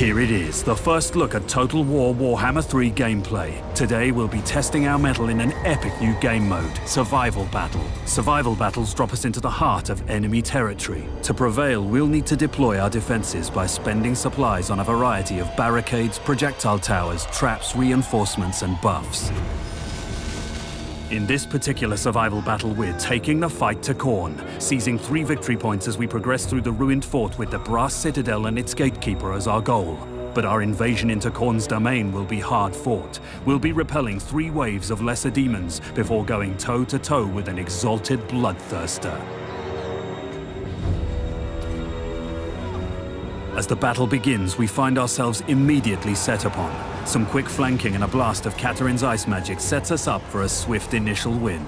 Here it is, the first look at Total War Warhammer 3 gameplay. Today we'll be testing our mettle in an epic new game mode, Survival Battle. Survival battles drop us into the heart of enemy territory. To prevail, we'll need to deploy our defenses by spending supplies on a variety of barricades, projectile towers, traps, reinforcements, and buffs. In this particular survival battle, we're taking the fight to Khorne, seizing 3 victory points as we progress through the ruined fort with the Brass Citadel and its gatekeeper as our goal. But our invasion into Khorne's domain will be hard fought. We'll be repelling 3 waves of lesser demons before going toe-to-toe with an exalted bloodthirster. As the battle begins, we find ourselves immediately set upon. Some quick flanking and a blast of Catarine's ice magic sets us up for a swift initial win.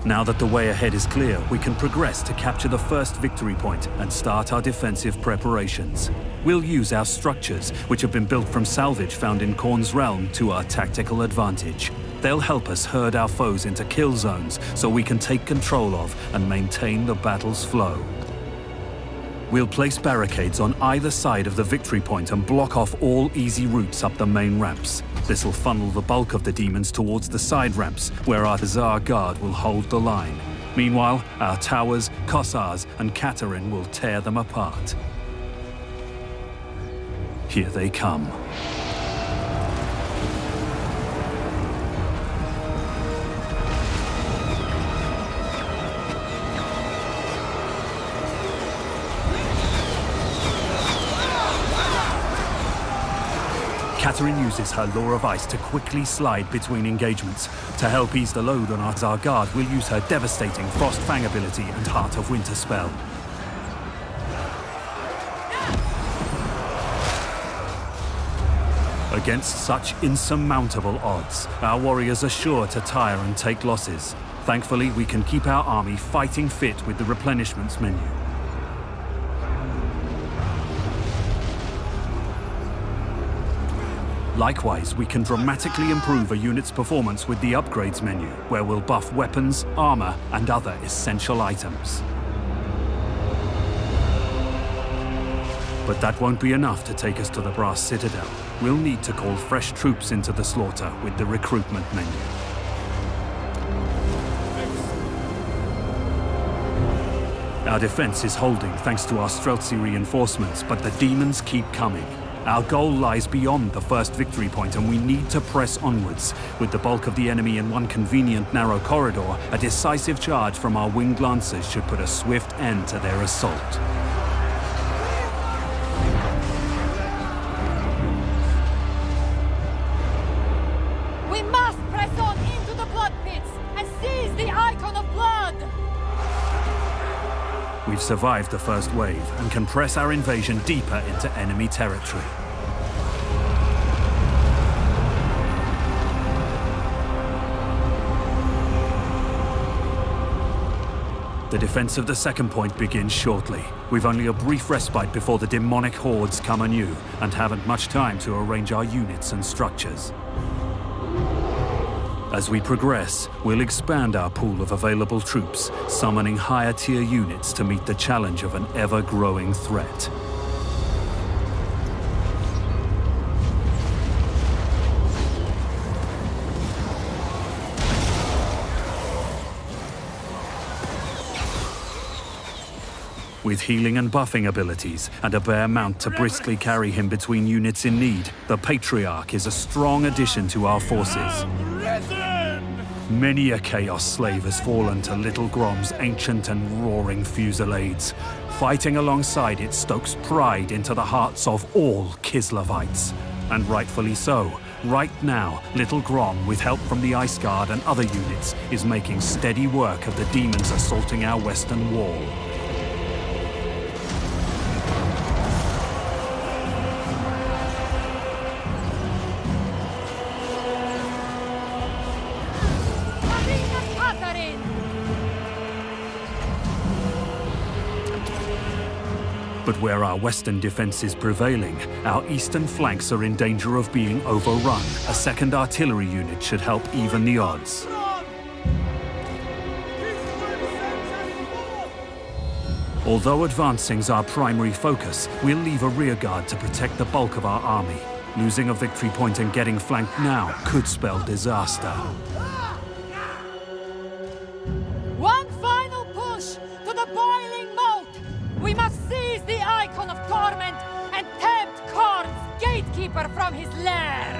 Now that the way ahead is clear, we can progress to capture the first victory point and start our defensive preparations. We'll use our structures, which have been built from salvage found in Khorne's realm, to our tactical advantage. They'll help us herd our foes into kill zones so we can take control of and maintain the battle's flow. We'll place barricades on either side of the victory point and block off all easy routes up the main ramps. This will funnel the bulk of the demons towards the side ramps, where our Tsar Guard will hold the line. Meanwhile, our towers, Kossars, and Catarine will tear them apart. Here they come. Catarine uses her Law of Ice to quickly slide between engagements. To help ease the load on our Tsar Guard, we'll use her devastating Frost Fang ability and Heart of Winter spell. Against such insurmountable odds, our warriors are sure to tire and take losses. Thankfully, we can keep our army fighting fit with the replenishments menu. Likewise, we can dramatically improve a unit's performance with the upgrades menu, where we'll buff weapons, armor, and other essential items. But that won't be enough to take us to the Brass Citadel. We'll need to call fresh troops into the slaughter with the recruitment menu. Our defense is holding thanks to our Streltsy reinforcements, but the demons keep coming. Our goal lies beyond the first victory point, and we need to press onwards. With the bulk of the enemy in one convenient narrow corridor, a decisive charge from our winged lancers should put a swift end to their assault. We must press on into the blood pits and seize the icon of blood! We've survived the first wave and can press our invasion deeper into enemy territory. The defense of the second point begins shortly. We've only a brief respite before the demonic hordes come anew, and haven't much time to arrange our units and structures. As we progress, we'll expand our pool of available troops, summoning higher-tier units to meet the challenge of an ever-growing threat. With healing and buffing abilities, and a bear mount to briskly carry him between units in need, the Patriarch is a strong addition to our forces. Many a Chaos slave has fallen to Little Grom's ancient and roaring fusillades. Fighting alongside it stokes pride into the hearts of all Kislevites. And rightfully so. Right now, Little Grom, with help from the Ice Guard and other units, is making steady work of the demons assaulting our western wall. But where our western defense is prevailing, our eastern flanks are in danger of being overrun. A second artillery unit should help even the odds. Although advancing's our primary focus, we'll leave a rearguard to protect the bulk of our army. Losing a victory point and getting flanked now could spell disaster. One final push to the boiling moat! We must seize the icon of torment and tempt Khorne's gatekeeper from his lair!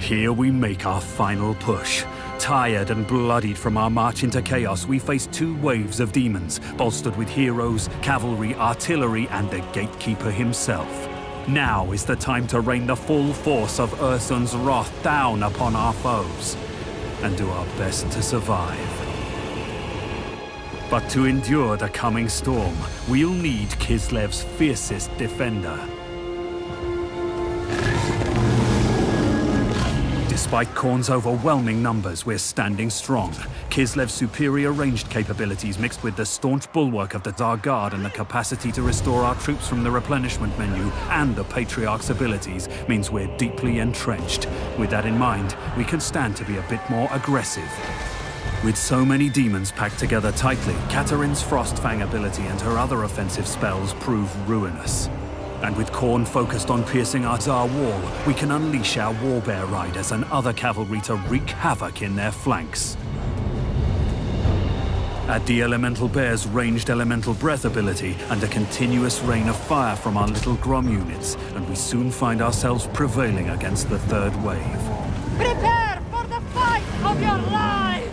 Here we make our final push. Tired and bloodied from our march into chaos, we face two waves of demons, bolstered with heroes, cavalry, artillery, and the gatekeeper himself. Now is the time to rain the full force of Ursun's wrath down upon our foes, and do our best to survive. But to endure the coming storm, we'll need Kislev's fiercest defender. Despite Khorne's overwhelming numbers, we're standing strong. Kislev's superior ranged capabilities mixed with the staunch bulwark of the Dark Guard and the capacity to restore our troops from the replenishment menu and the Patriarch's abilities means we're deeply entrenched. With that in mind, we can stand to be a bit more aggressive. With so many demons packed together tightly, Katarin's Frostfang ability and her other offensive spells prove ruinous. And with Khorne focused on piercing our Tsar wall, we can unleash our Warbear Riders and other cavalry to wreak havoc in their flanks. Add the Elemental Bear's ranged Elemental Breath ability and a continuous rain of fire from our little Grom units, and we soon find ourselves prevailing against the third wave. Prepare for the fight of your lives!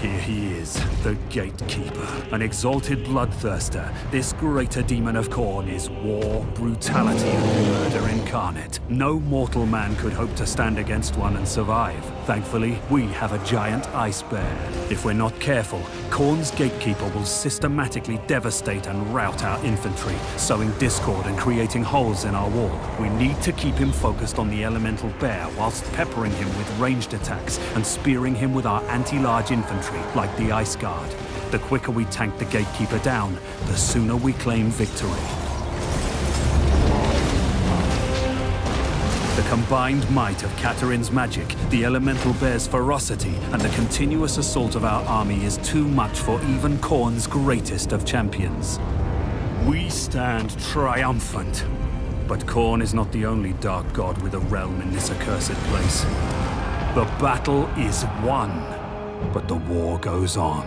Here he is, the Gatekeeper, an exalted bloodthirster. This greater demon of Khorne is war, brutality, and murder incarnate. No mortal man could hope to stand against one and survive. Thankfully, we have a giant ice bear. If we're not careful, Khorne's Gatekeeper will systematically devastate and rout our infantry, sowing discord and creating holes in our wall. We need to keep him focused on the Elemental Bear whilst peppering him with ranged attacks and spearing him with our anti-large infantry, like the Ice Guard. The quicker we tank the Gatekeeper down, the sooner we claim victory. The combined might of Katarin's magic, the Elemental Bear's ferocity, and the continuous assault of our army is too much for even Khorne's greatest of champions. We stand triumphant. But Khorne is not the only dark god with a realm in this accursed place. The battle is won. But the war goes on.